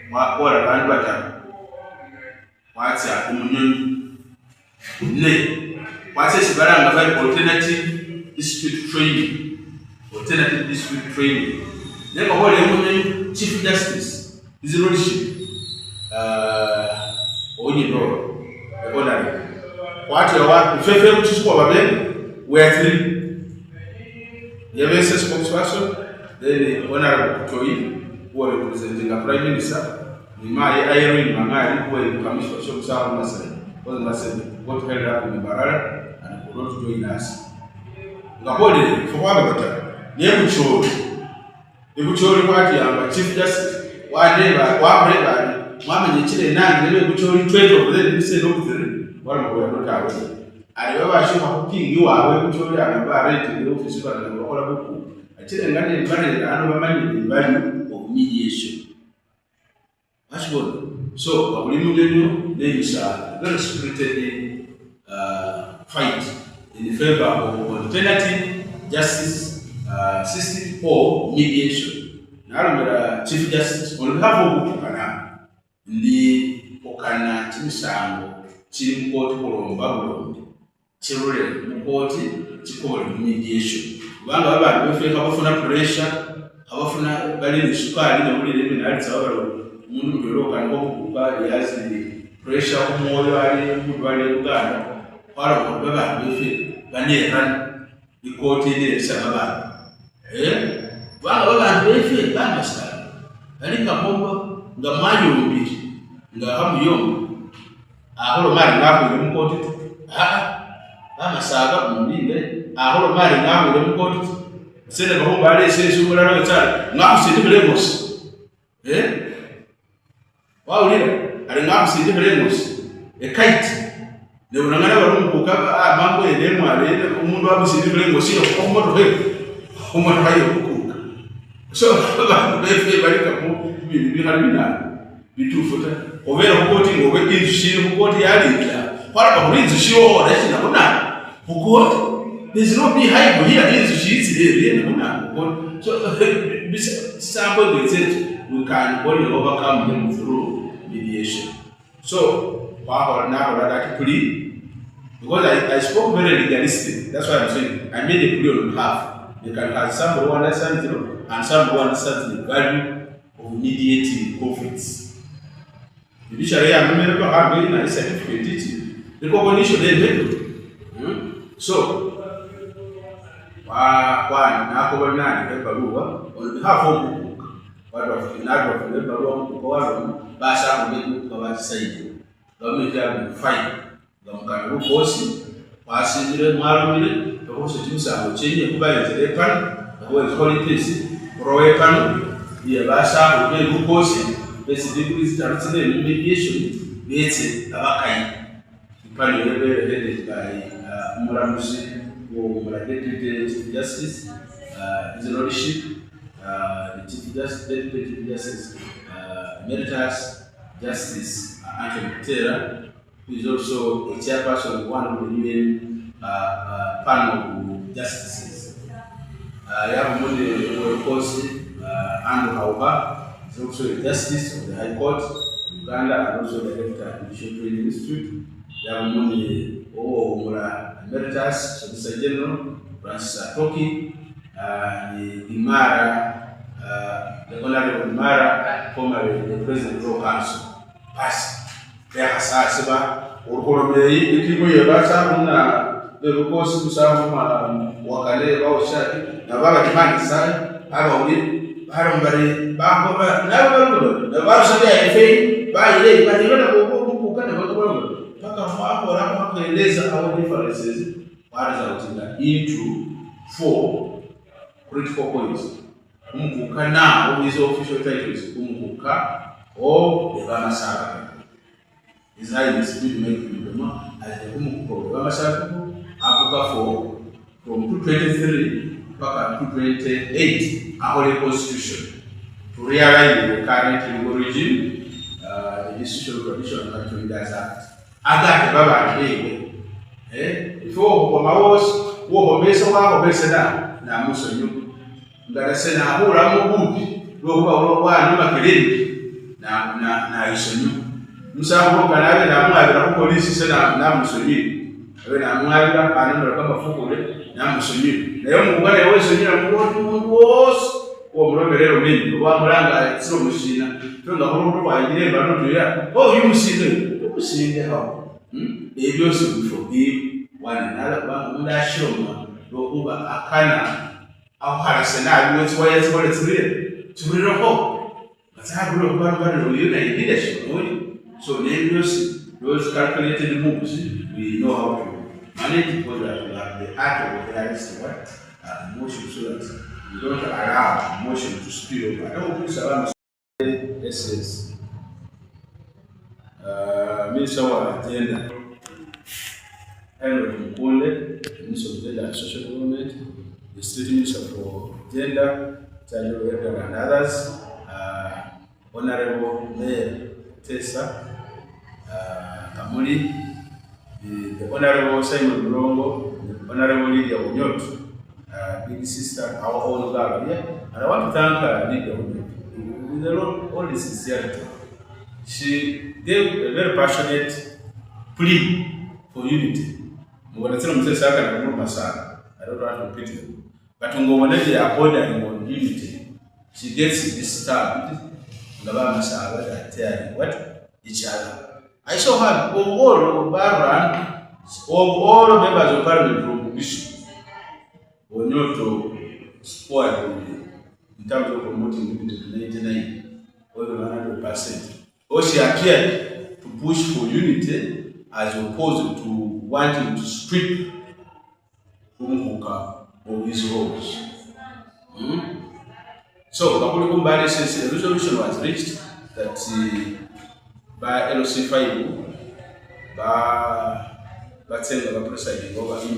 mwakora abantu batano watsa umunyoni ne watsa sibalanga bali alternative district training then wale umunyoni chief justice is lordship onyiro ekonali watsa wa fefe kuchukua babeni we 3 yabese spokesperson then honorable Kutoyi who are representing the Prime Minister, Nimai Irene Mangari, who are Commissioner of South Masai, what held up in the Barara and could not join us. The body for one of the Nebuchori party and Chief Justice, one neighbor, one neighbor, one in Chile, 9, the Nebuchori trade over there, we said, one of them not out. I remember I should king you are Nebuchori and a barrage in the office of the Oracle. I tell you, I don't money in value. Mediation. That's good. So, we there is a very spirited fight in favor of alternative justice system or mediation. Now, Chief Justice, on behalf of Ukana, the Okana, Chimisango, Chimport, Babylon, Children, Mukoti, Chikori, mediation. One of our pressure. Abafuna bali nishukali na muri lebe na alitsa umuntu ndoka ngokuba yazi pressure kumoyo ali mudwale Uganda kwara baba befe banera ikoti ile sababa baba befe bamasa bali kabomba ngamayo mbiki ngahamu yombi aholo mali ngako ile mukoti bamasaga mundinde aholo mali ngako ile mukoti sene baho bale sese umulano tsala ngakusindi Lagos waulira ali ngakusindi Lagos kite ne unangana barumuka mambo yedemu ale umuntu wakusindi Lagos yo umuntu hayo kukuka so ba befe barika mu bibina bitufuta overa ukoti ngobe inzushi ukoti yalika para bakurinzi shiwo dashi nakuna ukoti. There's no be high here, she's there, so sample with it, we can only overcome them through mediation. So, now I plea, because I spoke very legalistic, that's why I'm saying I made a plea on behalf. You can have some who understand it and some who understand the value of mediating conflicts. Initially, I remember having a certificate, the recognition they made. So, on behalf of what of the night of the Bamasaba, Basa, Umukuka, Said, Government fight, Gamaru Kosi, passing the Maramil, the Constitution, changing by the Lepan, the world's holidays, Roepan, the Basa, Umukosi, basically starts the mediation, it's Abakai, the Panu headed by Muramusi. Deputy Chief Justice, His Lordship, the Chief Justice, Deputy Chief Justice, Emeritus Justice Anthony Kutera, who is also a chairperson of one of the UN panel of justices. Yamundi Kosi, Andrew Hauba, is also a justice of the High Court of Uganda and also the Director of the Judicial Training Institute. Yamundi Emeritus, Solicitor General, Francis Atoki, the Imara, the Honorable Imara, formerly the President of the Council. Pass. There has Saba, or Koromei, the people of Basa, the Rukosu, Sama, Wakale, Baushaki, Navara Kimani, Abawin, Parambari, Baba, never, the Barsa, I think, by the but even a who can never go. Our differences are into 4 critical points. Umukuka now, his official title is Umukuka or the Bamasaba. His Highness will make the as the Umukuka Bamasaba, Africa 4 from 223 back to 228, our constitution to realign the current legal regime, the institutional condition actually does that. Agate baba ndege before kwa maos wo besa wa besa na muso nyu ngara sena hura mububi wo wa no makeleni na isonyu musango kanabe na mwabira ku police se na musonyi abe na mwabira anondora kama fukule na musonyi nayo mugane wese nyina mu wose wo muromerero mini wa mulanga siro mushina tonga hono kwagire bano ya uyu musinde hawo ebyo so forgive one another ba mundashoma lokuba akana aho harasena ibyo wayetse wale tubiriro ko bazagulo kwaro yuna leadership so those calculated moves we know how to manage because we have the art of organizing emotion so that we don't allow emotion to spill over. I don't think so. SS Minister of Gender, Henry Mukunde, Minister of Gender and Social Development, the State Minister for Gender, Child Welfare and others, Honorable Mayor Tessa Kamuli, the Honorable Simon Murongo, the Honorable Lydia Onyot, big sister, our own girl here, and I want to thank Lydia Onyot with all the sincerity. She gave a very passionate plea for unity. I don't want to repeat it, but when they are ordering on unity, she gets disturbed. Bamasaba that telling what each other. I saw her of all members of Parliament from Bugisu were not to spoil in terms of promoting unity to 99 or 100%. Or she appeared to push for unity as opposed to wanting to strip umukuka of his roles. So, Bakulikumba says a resolution was reached that by LOC 5 by Senga presiding over him.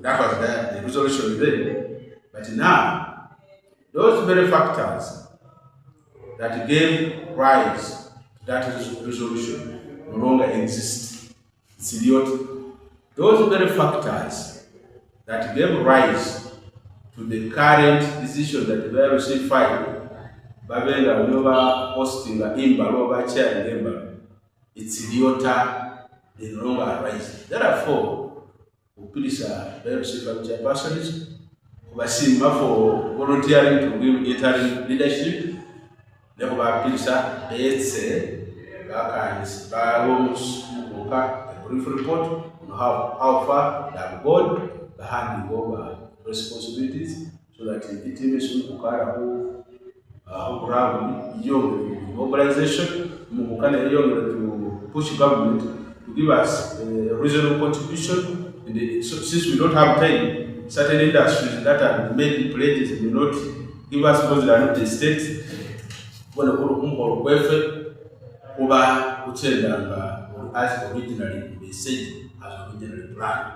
That was the resolution then. But now, those very factors that gave rise to that resolution no longer exist. It's idiotic. Those very factors that gave rise to the current decision that the LOC 5 Babenga Nova hosting the Imba over chair and Imba. It's idiota, they no longer arise. Therefore, Upilisa LOC 5 chairpersons Basima for volunteering to give interim leadership. Never Upilisa, they say, by almost a brief report on how far they have gone. The handing over responsibilities so that the team is who young mobilization, to push government to give us a reasonable contribution. So since we don't have time, certain industries that are made pledges will not give us because they are not the state. When we go welfare, over as originally they said as originally planned.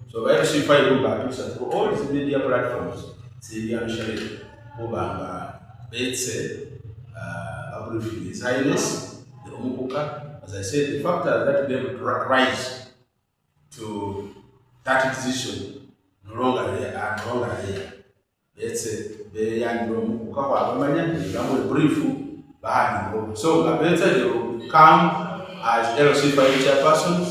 So I actually find all these media platforms, Syrian Shari, Obanga, Betse, His Highness, the umukuka. As I said, the factors that gave rise to that decision no longer there. Betse, the young umukuka, the brief, so they will come as LOC 5 chairpersons,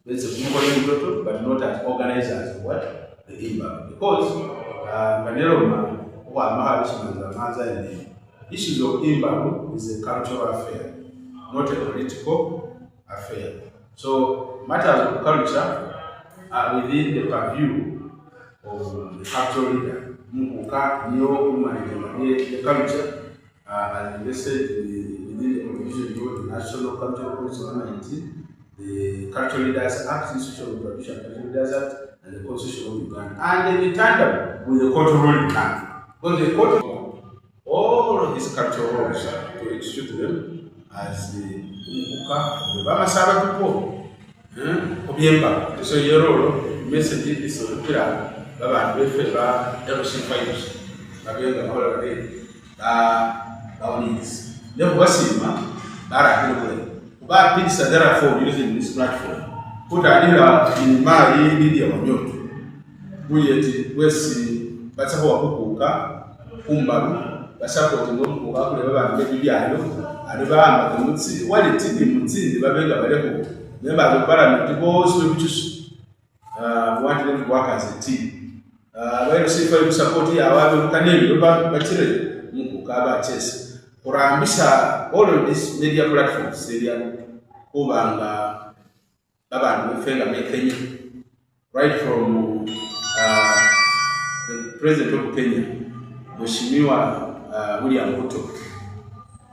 there's a people but not as organizers of what? The IMBA. Because the issues of IMBA is a cultural affair, not a political affair. So matters of culture are within the purview of the cultural leader. Mukuka, the culture, as they said, within the provision of the National Cultural Policy 19, the Cultural Leaders Act, Institutional Provision Cultural Leaders Act, and the Constitution of Uganda. And in tandem with the court ruling plan. Because the court all of these cultural roles to execute them as the umukuka, the Bamasaba people. Obiemba, so your role, message is to put out Baba, Befa, LOC 5, Babenga, all of it. Never was him, but things are therefore using this platform. Put a leader in my media on YouTube. We see batsaho wakukuka kumbaru basapoti ngomukuka kureba bantu bibyayo ari bamba kumutsi wali tindi mutsi babenga bareko memba zo parliament bose bebuchusu wanted them to work as a team when you see for support ya wabe kaneni bachire mukuka ba chess kurambisa all of these media platforms seria kubanga abantu befenga Kenya right from the president of Kenya Mheshimiwa William Ruto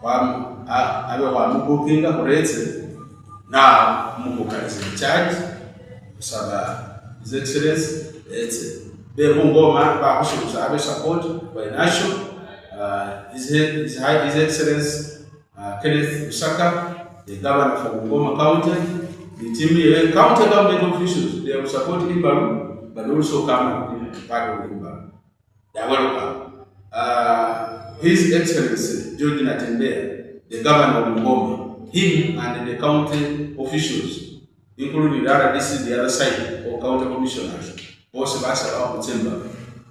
abe wamubukinga kuretse na mukuka is in charge Saba His Excellency Behungoma bakushuza abe support financial His Excellency Kenneth Usaka, the governor for Bungoma County, the team county government officials, they have supported Imbaru, but also come part of Imbaru. They are welcome. His Excellency George Natembea, the governor of Bungoma, him and the county officials, including the other district, the other side, or county commissioners, also Bamasaba,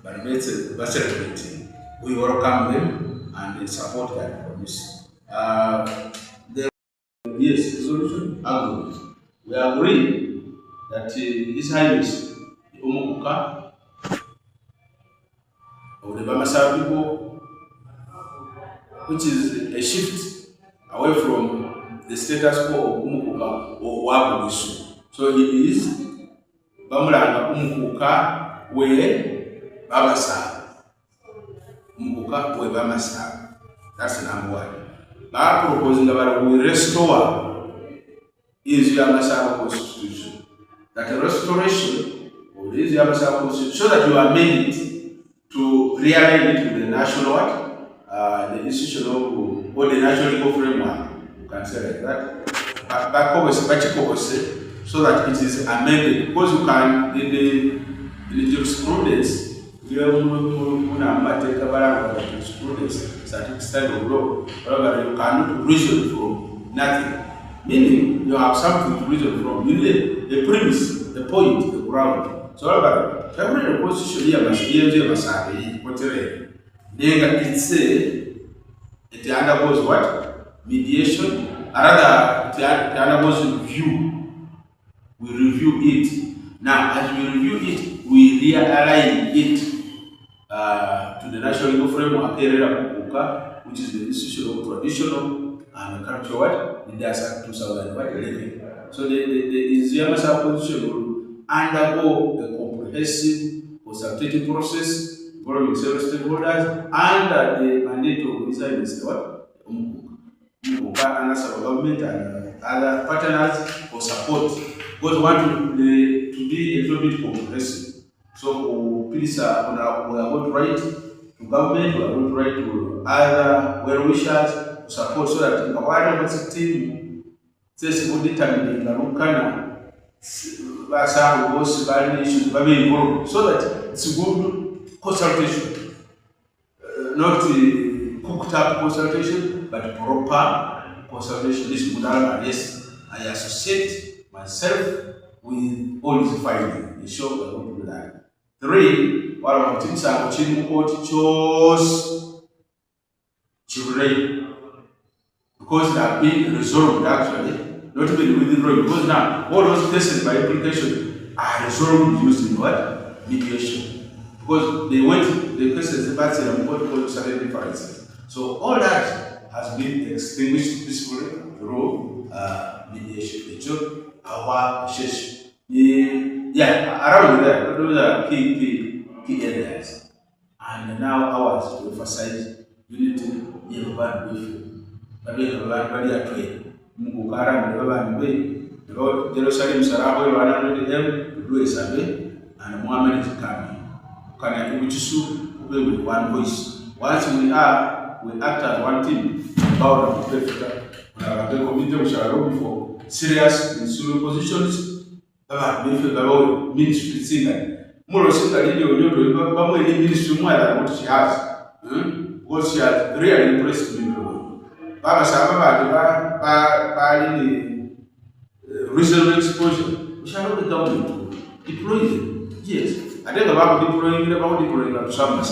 but it's celebrating. We welcome them and they support that promise. Yes, resolution agreed. We agree that His Highness the umukuka of the Bamasaba people, which is a shift away from the status quo of umukuka or Bugisu. So he is Bamulanga umukuka we Bamasaba. Umukuka we Bamasaba. That's the number one. Now proposing that we restore is Bamasaba Constitution. That a restoration of this Bamasaba Constitution, so that you amend it to realign it with the national the institutional or the national legal framework. You can say like that. So that it is amended, because you can in the jurisprudence. You cannot reason from nothing. Meaning, you have something to reason from. You need the premise, the point, the ground. So, every position here must be able to whatever. Then it undergoes what? Mediation. Another, it undergoes review. We review it. Now, as we review it, we realign it to the national legal framework, which is the institution of traditional and cultural Leaders Act 2011. So the Bamasaba Constitution will undergo a comprehensive consultative process involving several stakeholders under the mandate of His Highness umukuka and Saleh Government and other partners for support. Because we want to be a little bit comprehensive. So please, we are going to write to government, we are going to write to other well-wishers to support, so that in the wider team, says we determine the Rukana, issues, involved, so that it's a good consultation, not cooked up consultation, but proper consultation. This would yes, I associate myself with all these findings. The show we are going to do that. 3, while our teams are watching court chose children because they have been resolved actually, not been withdrawn, because now all those cases by application are resolved using what? Mediation. Because they went, the cases about certain differences. So all that has been extinguished peacefully through mediation. The job, our session. Around there, those are key areas. And now ours to emphasize unity in urban welfare. But we have a trade. Mukukara and the Lord Jerusalem Sarah, 100 them, do a survey, and Muhammad is coming. Can I Bugisu with one voice? Once we act as one team, power of the community we shall look for serious in similar positions. Ministry singer. More singer in your ministry more than what she has. Because she has really impressed me. Bamasaba by reasonable exposure. We shall not be government to deploy them. Yes. ate nga bakudiployingira tusaba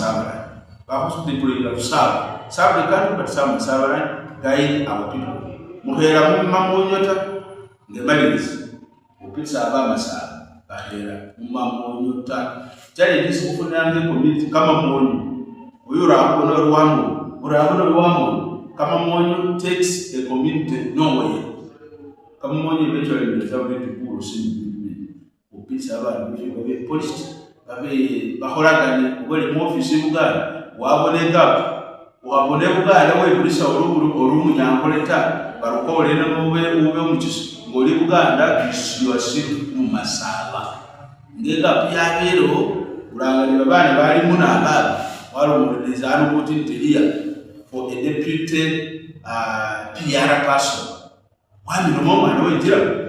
bakudiployingira tusaba serve the country but Bamasaba guide our people muhera mu mamonyota ngemaliriza opisa Bamasaba bahera mu mamonyota cyari disukufuna community kama monyo uyura abona ruwamu kama monyo takes a community nowhere kama monyo eventually will travel to poor sin opisa abantu babe polished babe baholagane ubole mu office buganda wabone buganda we bulisa olumunyankoleta barukole na ube omukiso ngoli buganda kisiwasiru mu Masaba ngega pyabero urangani babane bali munababa walumuleza opportunity for a deputy PR person wami no mama no ejira